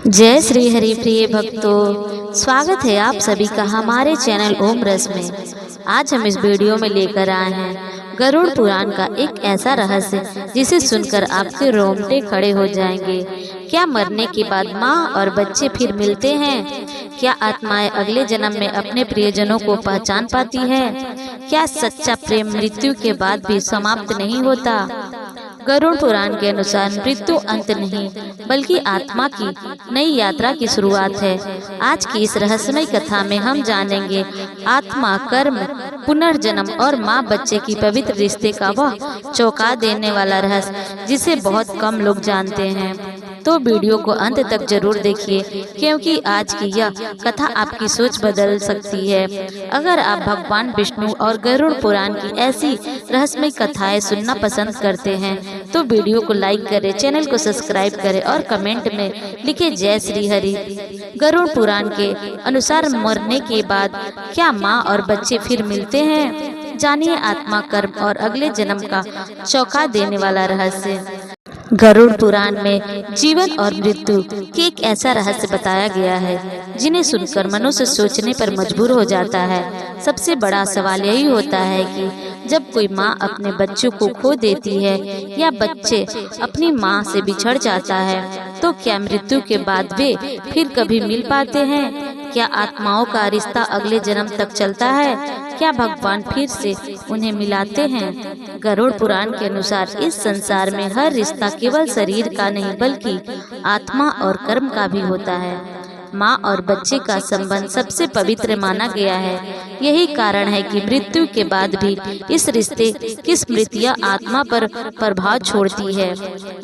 जय श्री हरि प्रिय भक्तों, स्वागत है आप सभी का हमारे चैनल ओम रस में। आज हम इस वीडियो में लेकर आए हैं गरुड़ पुराण का एक ऐसा रहस्य जिसे सुनकर आपके रोंगटे खड़े हो जाएंगे। क्या मरने के बाद माँ और बच्चे फिर मिलते हैं? क्या आत्माएं अगले जन्म में अपने प्रियजनों को पहचान पाती है? क्या सच्चा प्रेम मृत्यु के बाद भी समाप्त नहीं होता? गरुड़ पुराण के अनुसार मृत्यु अंत नहीं बल्कि आत्मा की नई यात्रा की शुरुआत है। आज की इस रहस्यमय कथा में हम जानेंगे आत्मा, कर्म, पुनर्जन्म और माँ बच्चे की पवित्र रिश्ते का वह चौंका देने वाला रहस्य जिसे बहुत कम लोग जानते हैं। तो वीडियो को अंत तक जरूर देखिए, क्योंकि आज की यह कथा आपकी सोच बदल सकती है। अगर आप भगवान विष्णु और गरुड़ पुराण की ऐसी रहस्यमय कथाएं सुनना पसंद करते हैं तो वीडियो को लाइक करें, चैनल को सब्सक्राइब करें और कमेंट में लिखे जय श्री हरि। गरुड़ पुराण के अनुसार मरने के बाद क्या माँ और बच्चे फिर मिलते हैं? जानिए आत्मा, कर्म और अगले जन्म का चौंका देने वाला रहस्य। गरुड़ पुराण में जीवन और मृत्यु के एक ऐसा रहस्य बताया गया है जिन्हें सुनकर मनुष्य सोचने पर मजबूर हो जाता है। सबसे बड़ा सवाल यही होता है कि जब कोई माँ अपने बच्चों को खो देती है या बच्चे अपनी माँ से बिछड़ जाता है तो क्या मृत्यु के बाद वे फिर कभी मिल पाते हैं? क्या आत्माओं का रिश्ता अगले जन्म तक चलता है? क्या भगवान फिर से उन्हें मिलाते हैं? गरुड़ पुराण के अनुसार इस संसार में हर रिश्ता केवल शरीर का नहीं बल्कि आत्मा और कर्म का भी होता है। माँ और बच्चे का संबंध सबसे पवित्र माना गया है। यही कारण है कि मृत्यु के बाद भी इस रिश्ते की स्मृतियाँ आत्मा पर प्रभाव छोड़ती है।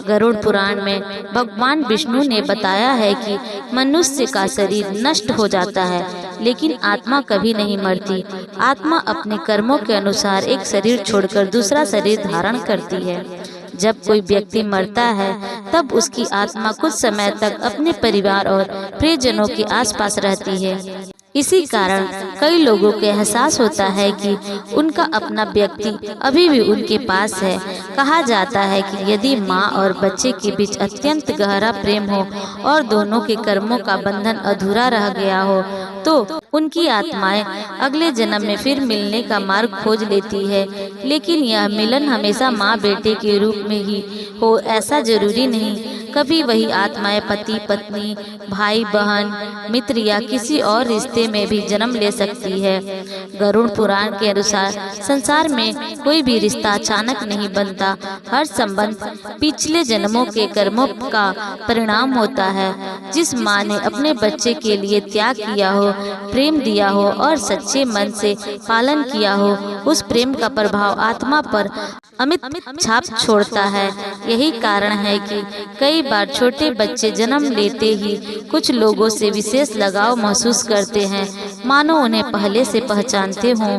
गरुड़ पुराण में भगवान विष्णु ने बताया है कि मनुष्य का शरीर नष्ट हो जाता है लेकिन आत्मा कभी नहीं मरती। आत्मा अपने कर्मों के अनुसार एक शरीर छोड़कर दूसरा शरीर धारण करती है। जब कोई व्यक्ति मरता है तब उसकी आत्मा कुछ समय तक अपने परिवार और प्रियजनों के आसपास रहती है। इसी कारण कई लोगों को एहसास होता है कि उनका अपना व्यक्ति अभी भी उनके पास है। कहा जाता है कि यदि माँ और बच्चे के बीच अत्यंत गहरा प्रेम हो और दोनों के कर्मों का बंधन अधूरा रह गया हो तो उनकी आत्माएं अगले जन्म में फिर मिलने का मार्ग खोज लेती है। लेकिन यह मिलन हमेशा माँ बेटे के रूप में ही हो ऐसा जरूरी नहीं। कभी वही आत्माएं पति पत्नी, भाई बहन, मित्र या किसी और रिश्ते में भी जन्म ले सकती है। गरुड़ पुराण के अनुसार संसार में कोई भी रिश्ता अचानक नहीं बनता। हर संबंध पिछले जन्मों के कर्मों का परिणाम होता है। जिस माँ ने अपने बच्चे के लिए त्याग किया हो, प्रेम दिया हो और सच्चे मन से पालन किया हो, उस प्रेम का प्रभाव आत्मा पर अमित छाप छोड़ता है। यही कारण है कि कई बार छोटे बच्चे जन्म लेते ही कुछ लोगों से विशेष लगाव महसूस करते हैं, मानो उन्हें पहले से पहचानते हों।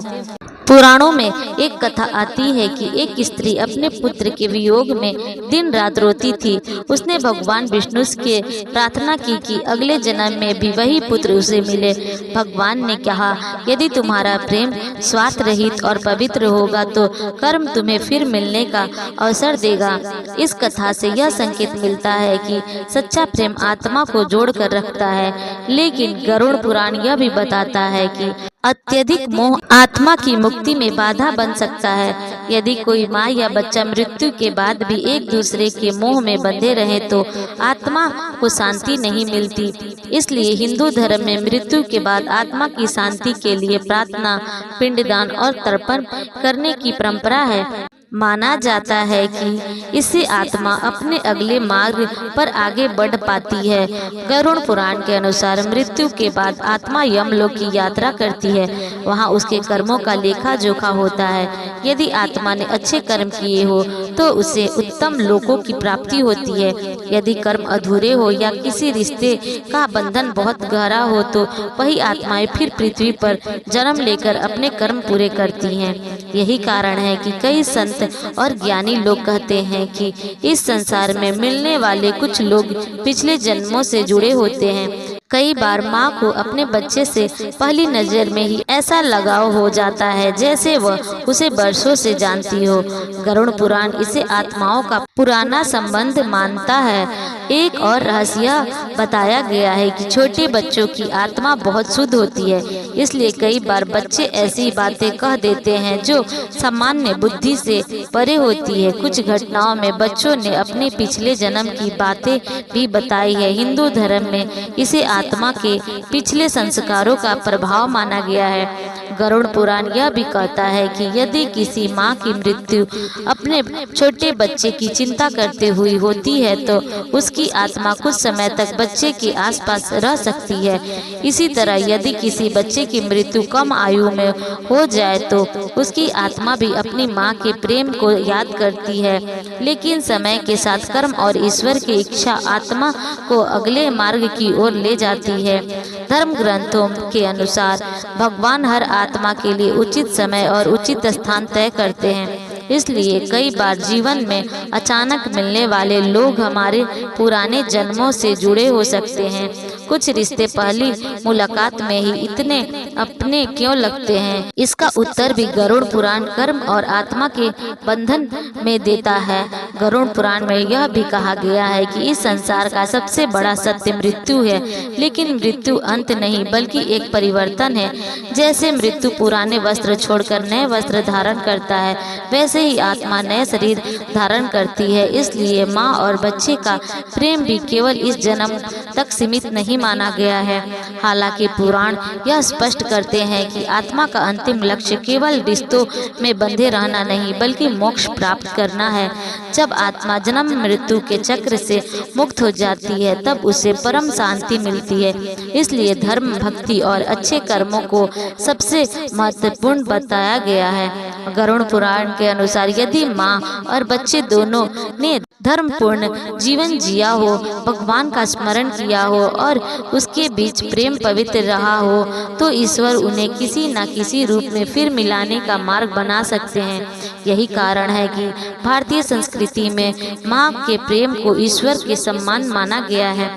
पुराणों में एक कथा आती है कि एक स्त्री अपने पुत्र के वियोग में दिन रात रोती थी। उसने भगवान विष्णु से प्रार्थना की कि अगले जन्म में भी वही पुत्र उसे मिले। भगवान ने कहा, यदि तुम्हारा प्रेम स्वार्थ रहित और पवित्र होगा तो कर्म तुम्हें फिर मिलने का अवसर देगा। इस कथा से यह संकेत मिलता है कि सच्चा प्रेम आत्मा को जोड़ कर रखता है। लेकिन गरुड़ पुराण यह भी बताता है कि अत्यधिक मोह आत्मा की मुक्ति में बाधा बन सकता है। यदि कोई माँ या बच्चा मृत्यु के बाद भी एक दूसरे के मोह में बंधे रहे तो आत्मा को शांति नहीं मिलती। इसलिए हिंदू धर्म में मृत्यु के बाद आत्मा की शांति के लिए प्रार्थना, पिंडदान और तर्पण करने की परंपरा है। माना जाता है कि इससे आत्मा अपने अगले मार्ग पर आगे बढ़ पाती है। गरुड़ पुराण के अनुसार मृत्यु के बाद आत्मा यमलोक की यात्रा करती है। वहां उसके कर्मों का लेखा जोखा होता है। यदि आत्मा ने अच्छे कर्म किए हो तो उसे उत्तम लोकों की प्राप्ति होती है। यदि कर्म अधूरे हो या किसी रिश्ते का बंधन बहुत गहरा हो तो वही आत्माएं फिर पृथ्वी पर जन्म लेकर अपने कर्म पूरे करती हैं। यही कारण है कि कई संत और ज्ञानी लोग कहते हैं कि इस संसार में मिलने वाले कुछ लोग पिछले जन्मों से जुड़े होते हैं। कई बार माँ को अपने बच्चे से पहली नज़र में ही ऐसा लगाव हो जाता है जैसे वह उसे बरसों से जानती हो। गरुड़ पुराण इसे आत्माओं का पुराना संबंध मानता है। एक और रहस्य बताया गया है कि छोटे बच्चों की आत्मा बहुत शुद्ध होती है, इसलिए कई बार बच्चे ऐसी बातें कह देते हैं जो सामान्य बुद्धि से परे होती है। कुछ घटनाओं में बच्चों ने अपने पिछले जन्म की बातें भी बताई है। हिंदू धर्म में इसे आत्मा के पिछले संस्कारों का प्रभाव माना गया है। गरुड़ पुराण यह भी कहता है कि यदि किसी माँ की मृत्यु अपने छोटे बच्चे की चिंता करते हुए होती है तो उसकी आत्मा कुछ समय तक बच्चे के आसपास रह सकती है। इसी तरह यदि किसी बच्चे की मृत्यु कम आयु में हो जाए तो उसकी आत्मा भी अपनी माँ के प्रेम को याद करती है, लेकिन समय के साथ कर्म और ईश्वर की इच्छा आत्मा को अगले मार्ग की ओर ले जाती है। धर्म ग्रंथों के अनुसार भगवान हर आत्मा के लिए उचित समय और उचित स्थान तय करते हैं, इसलिए कई बार जीवन में अचानक मिलने वाले लोग हमारे पुराने जन्मों से जुड़े हो सकते हैं। कुछ रिश्ते पहली मुलाकात में ही इतने अपने क्यों लगते हैं? इसका उत्तर भी गरुड़ पुराण कर्म और आत्मा के बंधन में देता है। गरुड़ पुराण में यह भी कहा गया है कि इस संसार का सबसे बड़ा सत्य मृत्यु है, लेकिन मृत्यु अंत नहीं बल्कि एक परिवर्तन है। जैसे मृत्यु पुराने वस्त्र छोड़कर नए वस्त्र धारण करता है, वैसे ही आत्मा नए शरीर धारण करती है। इसलिए माँ और बच्चे का प्रेम भी केवल इस जन्म तक सीमित नहीं माना गया है। हालांकि पुराण यह स्पष्ट करते हैं कि आत्मा का अंतिम लक्ष्य केवल रिश्तों में बंधे रहना नहीं बल्कि मोक्ष प्राप्त करना है। जब आत्मा जन्म मृत्यु के चक्र से मुक्त हो जाती है तब उसे परम शांति मिलती है। इसलिए धर्म, भक्ति और अच्छे कर्मों को सबसे महत्वपूर्ण बताया गया है। गरुड़ पुराण के अनुसार यदि माँ और बच्चे दोनों ने धर्मपूर्ण जीवन जिया हो, भगवान का स्मरण किया हो और उसके बीच प्रेम पवित्र रहा हो, तो ईश्वर उन्हें किसी न किसी रूप में फिर मिलाने का मार्ग बना सकते हैं। यही कारण है कि भारतीय संस्कृति में माँ के प्रेम को ईश्वर के सम्मान माना गया है।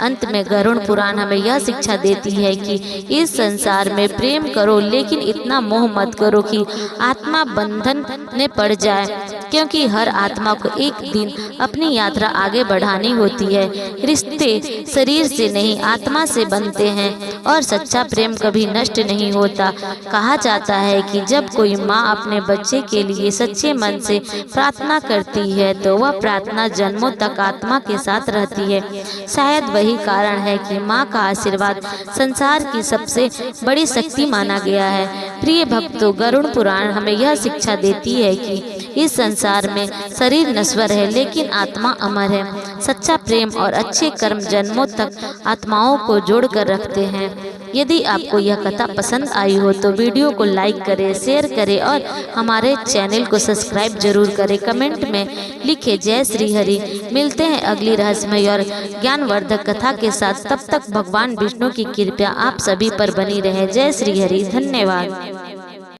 अंत में गरुड़ पुराण हमें यह शिक्षा देती है कि इस संसार में प्रेम करो, लेकिन इतना मोह मत करो कि आत्मा बंधन में पड़ जाए, क्योंकि हर आत्मा को एक दिन अपनी यात्रा आगे बढ़ानी होती है। रिश्ते शरीर से नहीं आत्मा से बनते हैं और सच्चा प्रेम कभी नष्ट नहीं होता। कहा जाता है कि जब कोई माँ अपने बच्चे के लिए सच्चे मन से प्रार्थना करती है तो वह प्रार्थना जन्मों तक आत्मा के साथ रहती है। शायद वही कारण है कि माँ का आशीर्वाद संसार की सबसे बड़ी शक्ति माना गया है। प्रिय भक्तों, गरुड़ पुराण हमें यह शिक्षा देती है कि इस संसार में शरीर नश्वर है लेकिन आत्मा अमर है। सच्चा प्रेम और अच्छे कर्म जन्मों तक आत्माओं को जोड़ कर रखते हैं। यदि आपको यह कथा पसंद आई हो तो वीडियो को लाइक करें, शेयर करें और हमारे चैनल को सब्सक्राइब जरूर करें। कमेंट में लिखें जय श्री हरि। मिलते हैं अगली रहस्यमय और ज्ञानवर्धक कथा के साथ। तब तक भगवान विष्णु की कृपा आप सभी पर बनी रहे। जय श्री हरि। धन्यवाद।